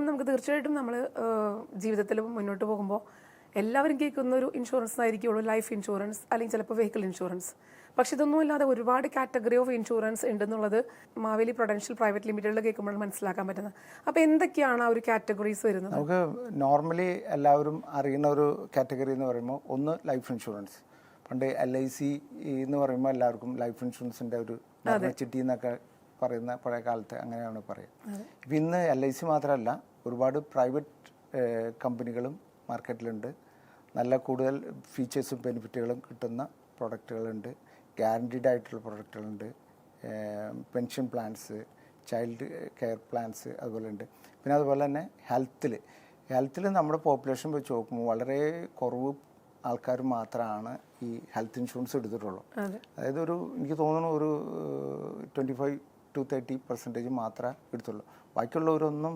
നമുക്ക് തീർച്ചയായിട്ടും നമ്മൾ ജീവിതത്തിൽ മുന്നോട്ട് പോകുമ്പോൾ എല്ലാവരും കേൾക്കുന്ന ഒരു ഇൻഷുറൻസ് ആയിരിക്കുള്ളൂ, ലൈഫ് ഇൻഷുറൻസ് അല്ലെങ്കിൽ ചിലപ്പോൾ വെഹിക്കിൾ ഇൻഷുറൻസ്. പക്ഷെ ഇതൊന്നുമില്ലാതെ ഒരുപാട് കാറ്റഗറി ഓഫ് ഇൻഷുറൻസ് ഉണ്ടെന്നുള്ളത് മാവേലി പ്രൊഡൻഷ്യൽ പ്രൈവറ്റ് ലിമിറ്റഡിൽ കേൾക്കുമ്പോൾ മനസ്സിലാക്കാൻ പറ്റുന്നത്. അപ്പോൾ എന്തൊക്കെയാണ് ആ ഒരു കാറ്റഗറീസ് വരുന്നത്? നമുക്ക് നോർമലി എല്ലാവരും അറിയുന്ന ഒരു കാറ്റഗറി എന്ന് പറയുമ്പോൾ ഒന്ന് ലൈഫ് ഇൻഷുറൻസ്. പണ്ട് LIC എന്ന് പറയുമ്പോൾ എല്ലാവർക്കും ലൈഫ് ഇൻഷുറൻസിൻ്റെ ഒരു ചിട്ടി എന്നൊക്കെ പറയുന്ന പഴയ കാലത്ത് അങ്ങനെയാണ് പറയുക. ഇപ്പം ഇന്ന് LIC മാത്രമല്ല, ഒരുപാട് പ്രൈവറ്റ് കമ്പനികളും മാർക്കറ്റിലുണ്ട്. നല്ല കൂടുതൽ ഫീച്ചേഴ്സും ബെനിഫിറ്റുകളും കിട്ടുന്ന പ്രൊഡക്റ്റുകളുണ്ട്. ഗ്യാരണ്ടീഡ് ആയിട്ടുള്ള പ്രൊഡക്റ്റുകളുണ്ട്. Pension plans, child care plans അതുപോലെ ഉണ്ട്. പിന്നെ അതുപോലെ തന്നെ ഹെൽത്തിൽ നമ്മുടെ പോപ്പുലേഷൻ വെച്ച് നോക്കുമ്പോൾ വളരെ കുറവ് ആൾക്കാർ മാത്രമാണ് ഈ ഹെൽത്ത് ഇൻഷുറൻസ് എടുത്തിട്ടുള്ളൂ. അതായത് എനിക്ക് തോന്നുന്നു ഒരു 25 to 30% മാത്രമേ എടുത്തുള്ളൂ. ബാക്കിയുള്ളവരൊന്നും